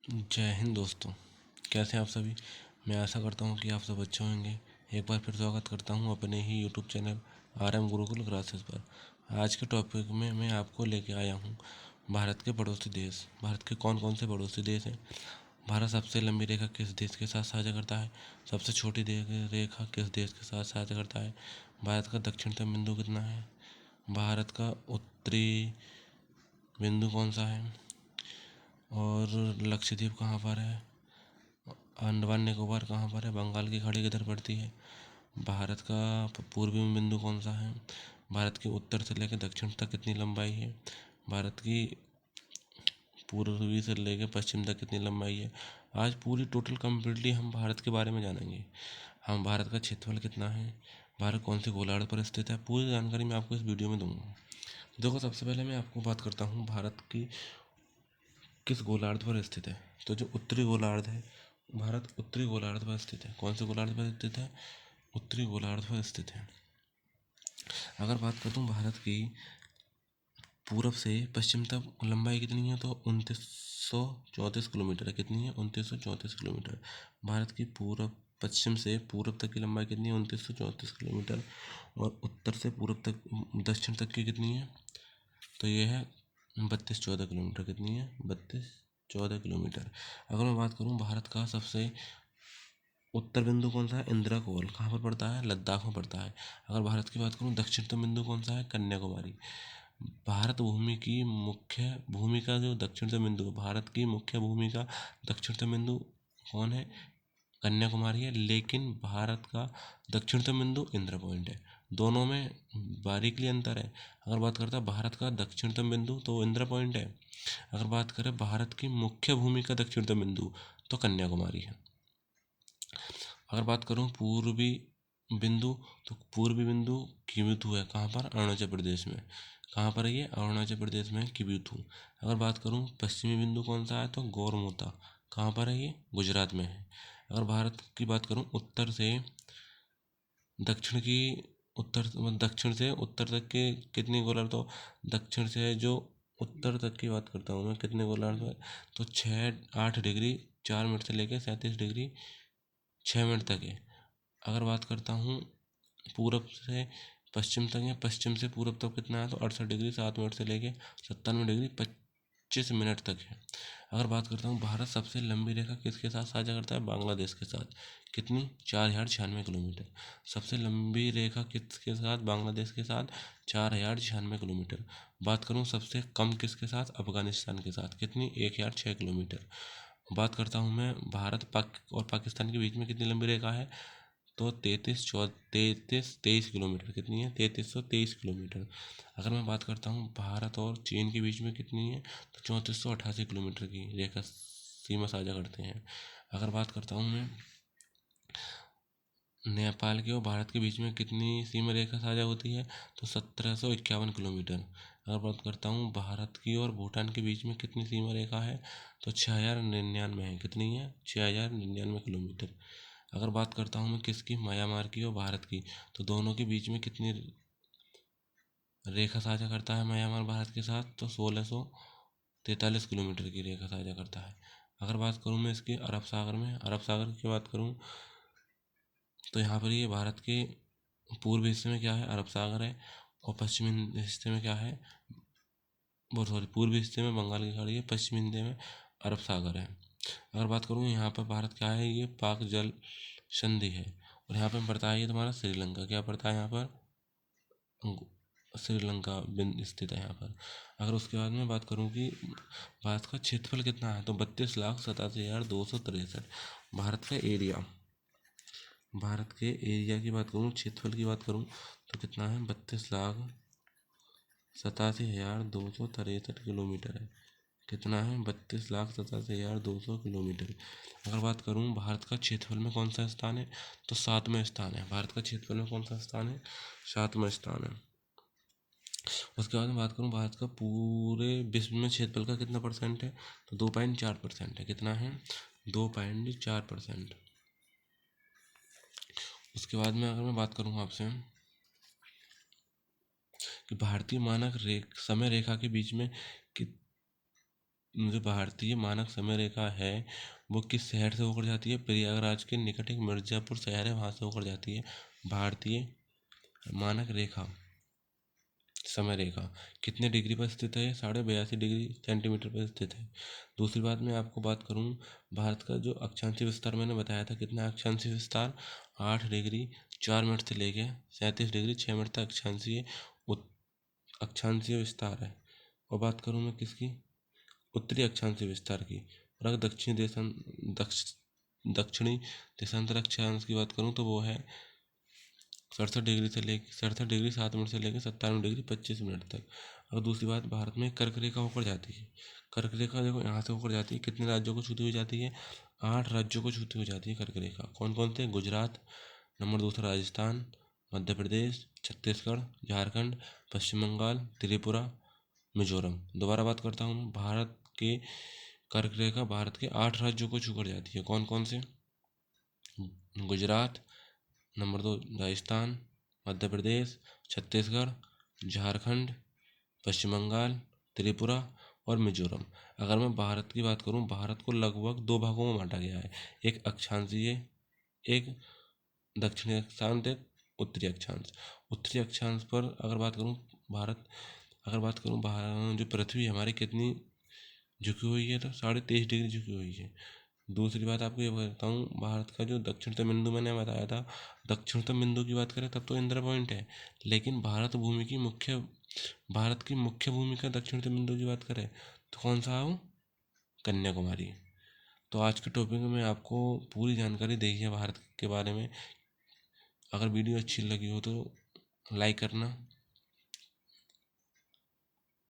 जय हिंद दोस्तों। कैसे हैं आप सभी। मैं आशा करता हूं कि आप सब अच्छे होंगे। एक बार फिर स्वागत करता हूं अपने ही YouTube channel RM Gurukul classes पर। आज के टॉपिक में मैं आपको लेके आया हूं भारत के पड़ोसी देश। भारत के कौन कौन से पड़ोसी देश हैं। भारत सबसे लंबी रेखा किस देश के साथ साझा करता है। सबसे छोटी रेखा किस देश के साथ साझा करता है। भारत का दक्षिणतम बिंदु कितना है। भारत का उत्तरी बिंदु कौन सा है। और लक्षद्वीप कहाँ पर है। अंडमान निकोबार कहाँ पर है। बंगाल की खाड़ी किधर पड़ती है। भारत का पूर्वी बिंदु कौन सा है। भारत के उत्तर से लेकर दक्षिण तक कितनी लंबाई है। भारत की पूर्वी से लेकर पश्चिम तक कितनी लंबाई है। आज पूरी टोटल कम्प्लीटली हम भारत के बारे में जानेंगे। हम भारत का क्षेत्रफल कितना है। भारत कौन से गोलार्ध पर स्थित है। पूरी जानकारी मैं आपको इस वीडियो में दूंगा। देखो, सबसे पहले मैं आपको बात करता हूँ भारत की किस गोलार्ध पर स्थित है। तो जो उत्तरी गोलार्ध है, भारत उत्तरी गोलार्ध पर स्थित है। कौन से गोलार्ध पर स्थित है। उत्तरी गोलार्ध पर स्थित है। अगर बात करता हूँ भारत की पूरब से पश्चिम तक लंबाई कितनी है, तो 2934 किलोमीटर है। कितनी है, 2934 किलोमीटर। भारत की पूरब पश्चिम से पूरब तक की लंबाई कितनी है, 2934 किलोमीटर। और उत्तर से पूरब तक दक्षिण तक की कितनी है, तो ये है 3214 किलोमीटर। कितनी है, 3214 किलोमीटर। अगर मैं बात करूँ भारत का सबसे उत्तर बिंदु कौन सा है, इंदिरा कोल कहाँ पर पड़ता है, लद्दाख में पड़ता है। अगर भारत की बात करूँ दक्षिणतम बिंदु कौन सा है, कन्याकुमारी। भारत भूमि की मुख्य भूमि का जो दक्षिणतम बिंदु, भारत की मुख्य भूमि का दक्षिणतम बिंदु कौन है, कन्याकुमारी है। लेकिन भारत का दक्षिणतम बिंदु इंदिरा पॉइंट है। दोनों में बारीकली अंतर है। अगर बात करता है भारत का दक्षिणतम बिंदु, तो इंदिरा पॉइंट है। अगर बात करें भारत की मुख्य भूमि का दक्षिणतम बिंदु, तो कन्याकुमारी है। अगर बात करूँ पूर्वी बिंदु, तो पूर्वी बिंदु किबिथु है। कहाँ पर, अरुणाचल प्रदेश में। कहाँ पर है ये, अरुणाचल प्रदेश में किबिथु। अगर बात करूँ पश्चिमी बिंदु कौन सा है, तो गौरमोता। कहाँ पर है ये, गुजरात में है। अगर भारत की बात करूँ उत्तर से दक्षिण की उत्तर दक्षिण से उत्तर तक के कितनी गोलार्ध, तो दक्षिण से जो उत्तर तक की बात करता हूँ मैं, कितने गोलार्ध है, तो 6 8 डिग्री 4 मिनट से लेकर 37 डिग्री 6 मिनट तक है। अगर बात करता हूँ पूरब से पश्चिम तक है, पश्चिम से पूरब तक कितना है, तो 68 डिग्री 7 मिनट से लेके 97 डिग्री 25 मिनट तक है। अगर बात करता हूँ भारत सबसे लंबी रेखा किसके साथ साझा करता है, बांग्लादेश के साथ। कितनी, 4096 किलोमीटर। सबसे लंबी रेखा किसके साथ, बांग्लादेश के साथ, 4096 किलोमीटर। बात करूँ सबसे कम किसके साथ, अफगानिस्तान के साथ। कितनी, 1006 किलोमीटर। बात करता हूँ मैं भारत पाक और पाकिस्तान के बीच में कितनी लंबी रेखा है, तो 33 तेईस किलोमीटर। कितनी है, 3323 किलोमीटर। अगर मैं बात करता हूँ भारत और चीन के बीच में कितनी है, तो 3488 किलोमीटर की रेखा सीमा साझा करते हैं। अगर बात करता हूँ मैं नेपाल के और भारत के बीच में कितनी सीमा रेखा साझा होती है, तो 1751 किलोमीटर। अगर बात करता हूँ भारत की और भूटान के बीच में कितनी सीमा रेखा है, तो 6099 है। कितनी है, 6099 किलोमीटर। अगर बात करता हूँ मैं किसकी, म्यांमार की और भारत की, तो दोनों के बीच में कितनी रेखा साझा करता है म्यांमार भारत के साथ, तो 1643 किलोमीटर की रेखा साझा करता है। अगर बात करूँ मैं इसकी अरब सागर में, अरब सागर की बात करूँ, तो यहाँ पर ये भारत के पूर्वी हिस्से में क्या है, अरब सागर है। और पश्चिमी हिस्से में क्या है, वो सॉरी पूर्वी हिस्से में बंगाल की खाड़ी है, पश्चिमी हिस्से में अरब सागर है। अगर बात करूँ यहाँ पर भारत क्या है, ये पाक जल संधि है। और यहाँ पे पड़ता है ये तुम्हारा श्रीलंका, क्या पड़ता है यहाँ पर, श्रीलंका बिन स्थित है यहाँ पर। अगर उसके बाद में बात करूँ कि भारत का क्षेत्रफल कितना है, तो 32,87,263। भारत का एरिया, भारत के एरिया की बात करूँ, क्षेत्रफल की बात करूँ, तो कितना है, 32,87,263 किलोमीटर है। कितना है, 32,87,200 किलोमीटर। अगर बात करूँ भारत का क्षेत्रफल में कौन सा स्थान है, तो 7वें स्थान है। भारत का क्षेत्रफल में कौन सा स्थान है, 7वां स्थान है। उसके बाद में बात करूँ भारत का पूरे विश्व में क्षेत्रफल का कितना परसेंट है, तो 2.4% है। कितना है, 2.4%। उसके बाद में अगर मैं बात करूँ आपसे कि भारतीय मानक समय रेखा के बीच में कि जो भारतीय मानक समय रेखा है वो किस शहर से होकर जाती है? प्रयागराज के निकट एक मिर्ज़ापुर शहर है, वहाँ से होकर जाती है भारतीय मानक रेखा समय रेखा। कितने डिग्री पर स्थित है? 82.82 डिग्री सेंटीमीटर पर स्थित है। दूसरी बात मैं आपको बात करूं, भारत का जो अक्षांशीय विस्तार मैंने बताया था, कितना अक्षांशीय विस्तार? 8 डिग्री 4 मिनट से लेके 37 डिग्री 6 मिनट तक अक्षांशीय विस्तार है। और बात करूं मैं किसकी? उत्तरी अक्षांशीय विस्तार की। और अगर दक्षिणी देशांतर अक्षांश की बात करूं तो वो है 67 डिग्री 7 मिनट से लेकर 97 डिग्री 25 मिनट तक। और दूसरी बात, भारत में कर्क रेखा होकर जाती है। कर्क रेखा देखो यहाँ से होकर जाती है, कितने राज्यों को छूती हुई जाती है? 8 राज्यों को छूती हुई जाती है कर्क रेखा। कौन कौन से? गुजरात, नंबर दूसरा राजस्थान, मध्य प्रदेश, छत्तीसगढ़, झारखंड, पश्चिम बंगाल, त्रिपुरा, मिजोरम। दोबारा बात करता हूँ, भारत के कर्क रेखा भारत के 8 राज्यों को छूकर जाती है। कौन कौन से? गुजरात, नंबर 2 राजस्थान, मध्य प्रदेश, छत्तीसगढ़, झारखंड, पश्चिम बंगाल, त्रिपुरा और मिजोरम। अगर मैं भारत की बात करूं, भारत को लगभग 2 भागों में बांटा गया है, एक अक्षांशीय, एक दक्षिणी अक्षांश, एक उत्तरी अक्षांश। उत्तरी अक्षांश पर अगर बात करूं, भारत जो पृथ्वी हमारी कितनी झुकी हुई है? तो 23.5 डिग्री झुकी हुई है। दूसरी बात आपको ये बताऊँ, भारत का जो दक्षिणतम बिंदु मैंने बताया था, दक्षिणतम बिंदु की बात करें तब तो इंदिरा पॉइंट है, लेकिन भारत की मुख्य भूमि का दक्षिणतम बिंदु की बात करें तो कौन सा है वो? कन्याकुमारी। तो आज के टॉपिक में आपको पूरी जानकारी दी है भारत के बारे में। अगर वीडियो अच्छी लगी हो तो लाइक करना,